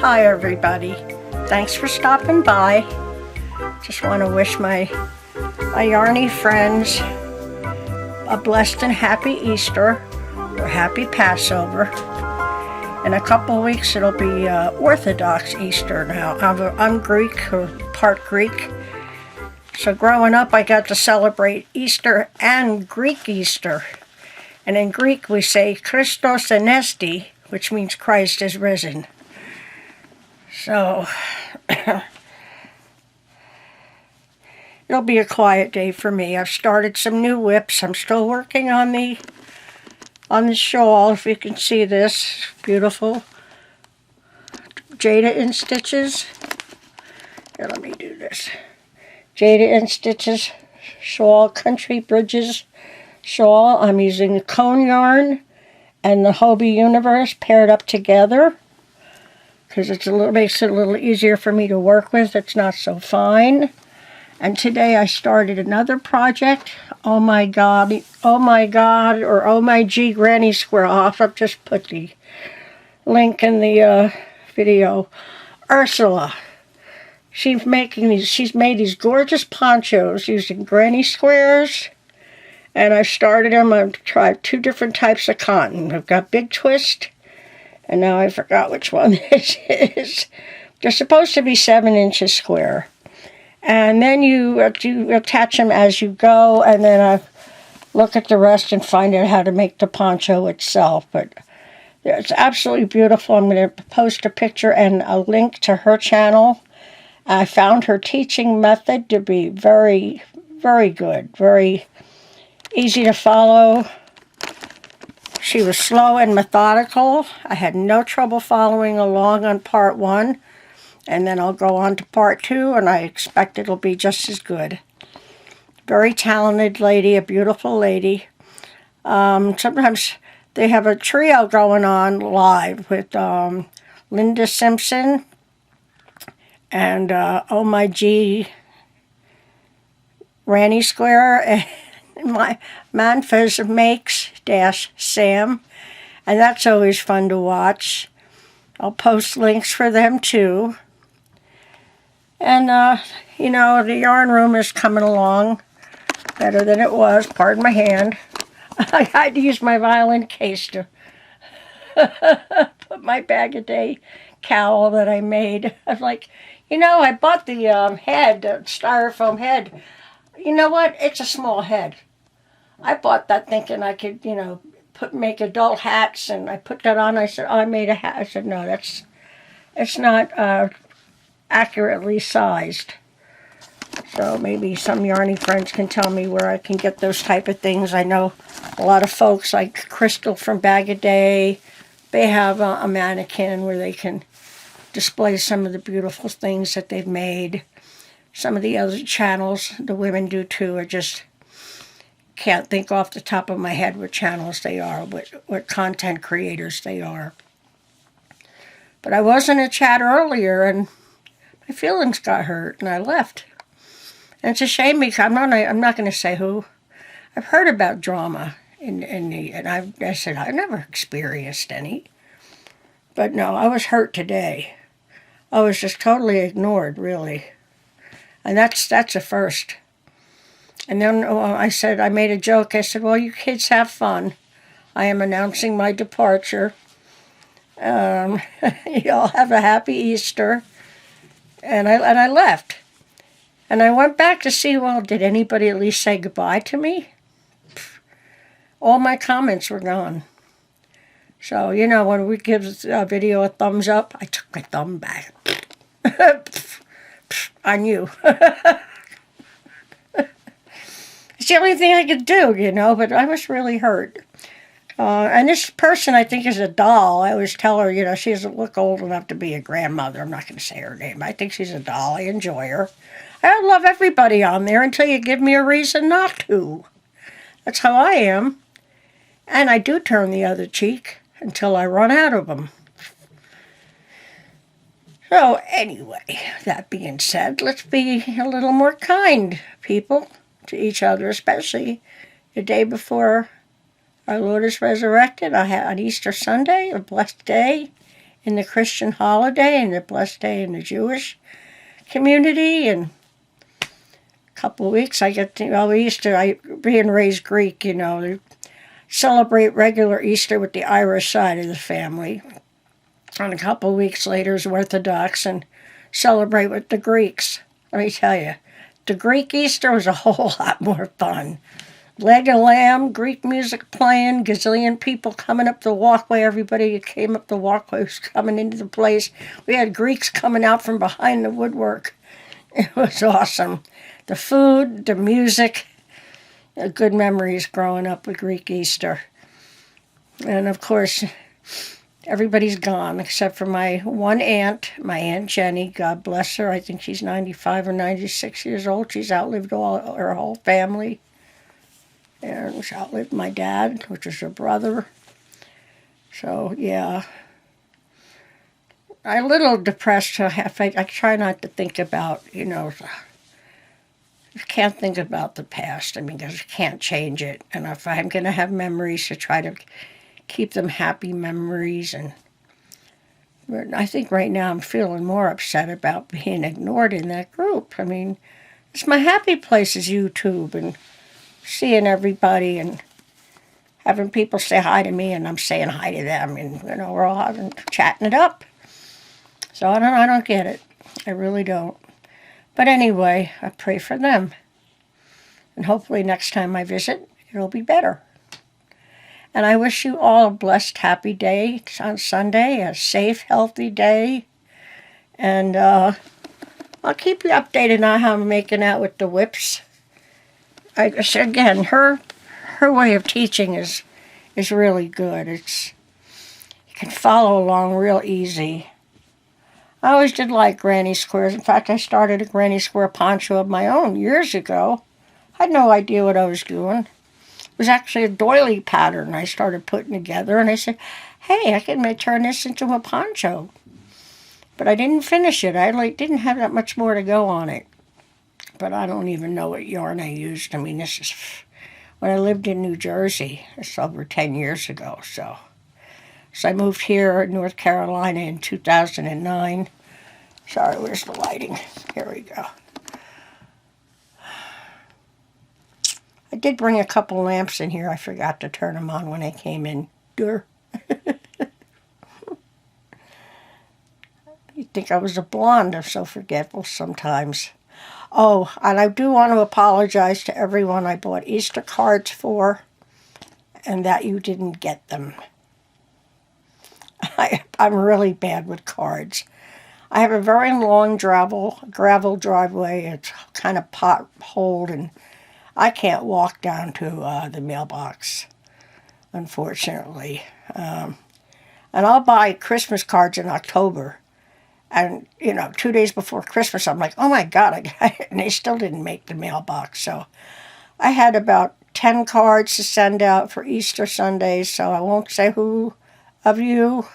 Hi everybody, thanks for stopping by. Just want to wish my Yarny friends a blessed and happy Easter or happy Passover. In a couple of weeks it'll be Orthodox Easter now. I'm Greek, or part Greek. So growing up I got to celebrate Easter and Greek Easter. And in Greek we say Christos Anesti, which means Christ is risen. So it'll be a quiet day for me. I've started some new WIPS. I'm still working on the shawl. If you can see this, beautiful Jada in stitches. Here, let me do this. Jada in stitches shawl, Country Bridges shawl. I'm using the cone yarn and the Hobie Universe paired up together because makes it a little easier for me to work with. It's not so fine. And today I started another project. Oh my God, or oh my G Granny Square. I'll have to just put the link in the video. Ursula. She's made these gorgeous ponchos using granny squares. And I've started them. I've tried 2 different types of cotton. I've got Big Twist, and now I forgot which one this is. They're supposed to be 7 inches square. And then you attach them as you go, and then I look at the rest and find out how to make the poncho itself. But it's absolutely beautiful. I'm going to post a picture and a link to her channel. I found her teaching method to be very, very good, very easy to follow. She was slow and methodical. I had no trouble following along on part 1. And then I'll go on to part 2, and I expect it'll be just as good. Very talented lady, a beautiful lady. Sometimes they have a trio going on live with Linda Simpson and Oh My G Granny Square and my Manfez Makes Sam, and that's always fun to watch. I'll post links for them too. And you know, the yarn room is coming along better than it was. Pardon my hand. I had to use my violin case to put my Bag-O-Day cowl that I made. I was like, you know, I bought the head, the styrofoam head. You know what? It's a small head. I bought that thinking I could, you know, make adult hats, and I put that on. I said, oh, I made a hat. I said, no, it's not accurately sized. So maybe some yarny friends can tell me where I can get those type of things. I know a lot of folks like Crystal from Bag-O-Day, they have a mannequin where they can display some of the beautiful things that they've made. Some of the other channels, the women do too. I just can't think off the top of my head what channels they are, what content creators they are. But I was in a chat earlier and my feelings got hurt and I left. And it's a shame because I'm not going to say who. I've heard about drama and I said I've never experienced any. But no, I was hurt today. I was just totally ignored, really. And that's a first. And then I said, I made a joke. I said, well, you kids have fun. I am announcing my departure. You all have a happy Easter. And I left. And I went back to see, well, did anybody at least say goodbye to me? All my comments were gone. So, you know, when we give a video a thumbs up, I took my thumb back. On you. It's the only thing I could do, you know, but I was really hurt. And this person, I think, is a doll. I always tell her, you know, she doesn't look old enough to be a grandmother. I'm not going to say her name. I think she's a doll. I enjoy her. I love everybody on there until you give me a reason not to. That's how I am. And I do turn the other cheek until I run out of them. So anyway, that being said, let's be a little more kind, people, to each other, especially the day before our Lord is resurrected. I had on Easter Sunday, a blessed day, in the Christian holiday and the blessed day in the Jewish community. And a couple of weeks I get to, Easter, being raised Greek, they celebrate regular Easter with the Irish side of the family. And a couple of weeks later is Orthodox and celebrate with the Greeks. Let me tell you, the Greek Easter was a whole lot more fun. Leg of lamb, Greek music playing, gazillion people coming up the walkway. Everybody who came up the walkway was coming into the place. We had Greeks coming out from behind the woodwork. It was awesome. The food, the music, good memories growing up with Greek Easter. And of course, everybody's gone except for my one aunt, my Aunt Jenny. God bless her. I think she's 95 or 96 years old. She's outlived her whole family. And she outlived my dad, which is her brother. So, yeah. I'm a little depressed. I try not to think about, you can't think about the past. Because you can't change it. And if I'm going to have memories, to try to keep them happy memories. And I think right now I'm feeling more upset about being ignored in that group. It's my happy place is YouTube and seeing everybody and having people say hi to me and I'm saying hi to them, and we're all chatting it up. So I don't get it. I really don't. But anyway, I pray for them. And hopefully next time I visit, it'll be better. And I wish you all a blessed, happy day on Sunday, a safe, healthy day. And I'll keep you updated on how I'm making out with the WIPS. Again, her way of teaching is really good. You can follow along real easy. I always did like granny squares. In fact, I started a granny square poncho of my own years ago. I had no idea what I was doing. It was actually a doily pattern I started putting together, and I said, hey, I can turn this into a poncho. But I didn't finish it. I didn't have that much more to go on it. But I don't even know what yarn I used. This is when I lived in New Jersey. It's over 10 years ago. So I moved here in North Carolina in 2009. Sorry, where's the lighting? Here we go. I did bring a couple lamps in here. I forgot to turn them on when I came in. You'd think I was a blonde. I'm so forgetful sometimes. Oh, and I do want to apologize to everyone I bought Easter cards for and that you didn't get them. I'm really bad with cards. I have a very long gravel driveway. It's kind of potholed, and I can't walk down to the mailbox, unfortunately. And I'll buy Christmas cards in October. And, 2 days before Christmas, I'm like, oh my God, and they still didn't make the mailbox. So I had about 10 cards to send out for Easter Sunday, so I won't say who of you,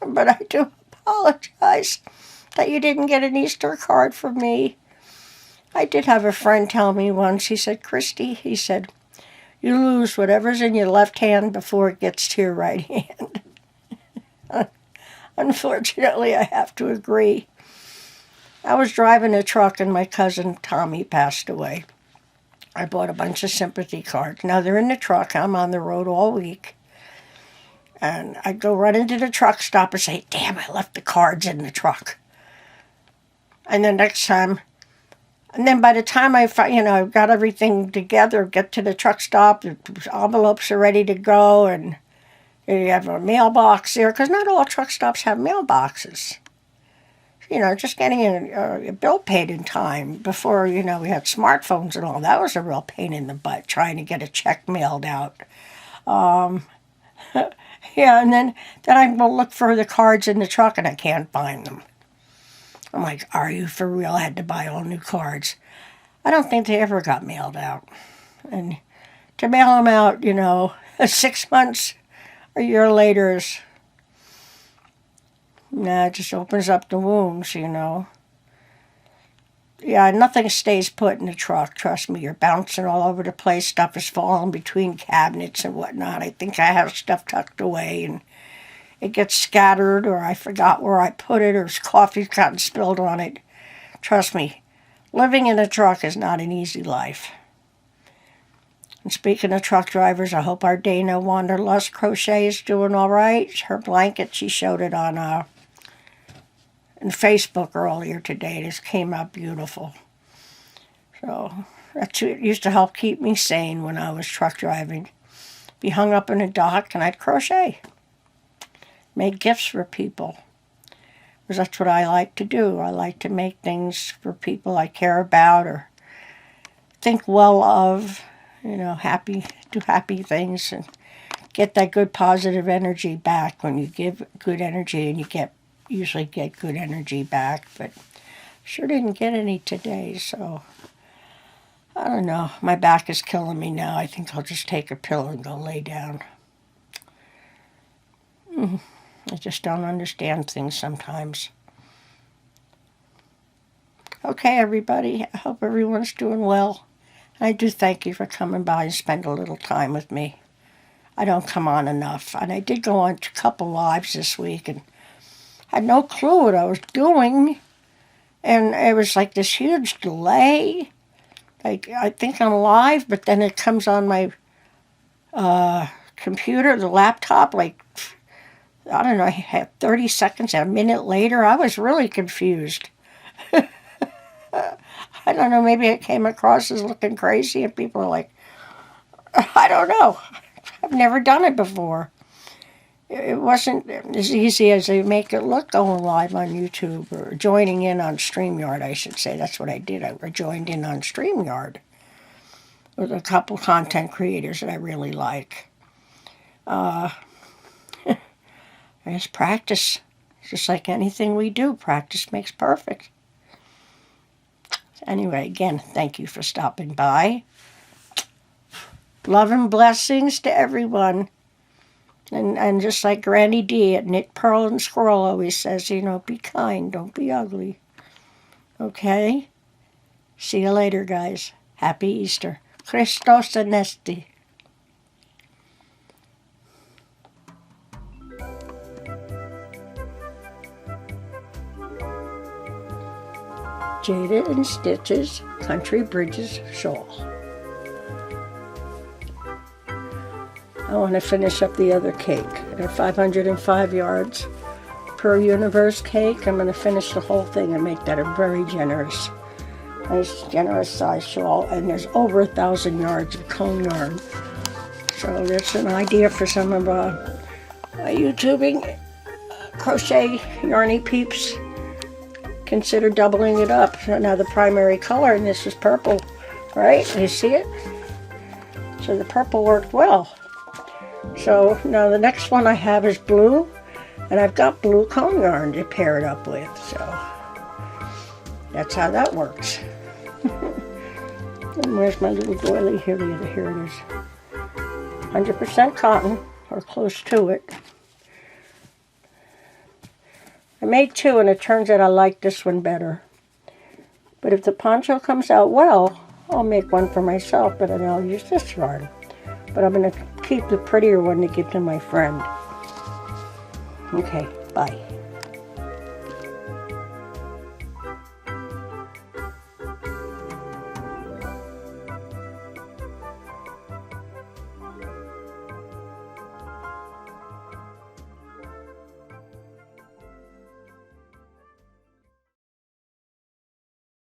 but I do apologize that you didn't get an Easter card from me. I did have a friend tell me once, he said, Christy, he said, you lose whatever's in your left hand before it gets to your right hand. Unfortunately, I have to agree. I was driving a truck and my cousin Tommy passed away. I bought a bunch of sympathy cards. Now they're in the truck. I'm on the road all week. And I'd go run into the truck stop and say, damn, I left the cards in the truck. And then next time, and then by the time I got everything together, get to the truck stop, the envelopes are ready to go, and you have a mailbox there, because not all truck stops have mailboxes. Just getting a bill paid in time before, we had smartphones and all. That was a real pain in the butt, trying to get a check mailed out. Yeah, and then I go look for the cards in the truck, and I can't find them. I'm like, are you for real? I had to buy all new cards. I don't think they ever got mailed out. And to mail them out, 6 months, a year later is, it just opens up the wounds, Yeah, nothing stays put in the truck. Trust me, you're bouncing all over the place. Stuff is falling between cabinets and whatnot. I think I have stuff tucked away, and it gets scattered, or I forgot where I put it, or coffee's gotten spilled on it. Trust me, living in a truck is not an easy life. And speaking of truck drivers, I hope our Dana Wanderlust Crochet is doing all right. Her blanket, she showed it on in Facebook earlier today. This came out beautiful. So that used to help keep me sane when I was truck driving. Be hung up in a dock and I'd crochet. Make gifts for people. Because that's what I like to do. I like to make things for people I care about or think well of. You know, do happy things and get that good positive energy back. When you give good energy, and you usually get good energy back, but sure didn't get any today, so I don't know. My back is killing me now. I think I'll just take a pill and go lay down. I just don't understand things sometimes. Okay, everybody. I hope everyone's doing well. I do thank you for coming by and spend a little time with me. I don't come on enough. And I did go on a couple lives this week and had no clue what I was doing. And it was like this huge delay. Like, I think I'm live, but then it comes on my computer, the laptop, like, I don't know, I had 30 seconds, a minute later. I was really confused. I don't know, maybe it came across as looking crazy and people are like, I don't know. I've never done it before. It wasn't as easy as they make it look going live on YouTube or joining in on StreamYard, I should say. That's what I did. I joined in on StreamYard with a couple content creators that I really like. I just practice. Just like anything we do, practice makes perfect. Anyway, again, thank you for stopping by. Love and blessings to everyone. And just like Granny D at Knit, Pearl, and Squirrel always says, you know, be kind, don't be ugly. Okay? See you later, guys. Happy Easter. Christos Anesti. Jada and Stitches Country Bridges Shawl. I want to finish up the other cake. At 505 yards per universe cake, I'm going to finish the whole thing and make that a very generous, nice generous size shawl. And there's over 1,000 yards of cone yarn. So that's an idea for some of my YouTubing crochet yarny peeps. Consider doubling it up. So now the primary color in this is purple, right? You see it? So the purple worked well. So now the next one I have is blue, and I've got blue cone yarn to pair it up with. So that's how that works. And where's my little doily? Here it is. 100% cotton, or close to it. I made two, and it turns out I like this one better. But if the poncho comes out well, I'll make one for myself, but then I'll use this yarn. But I'm going to keep the prettier one to give to my friend. Okay, bye.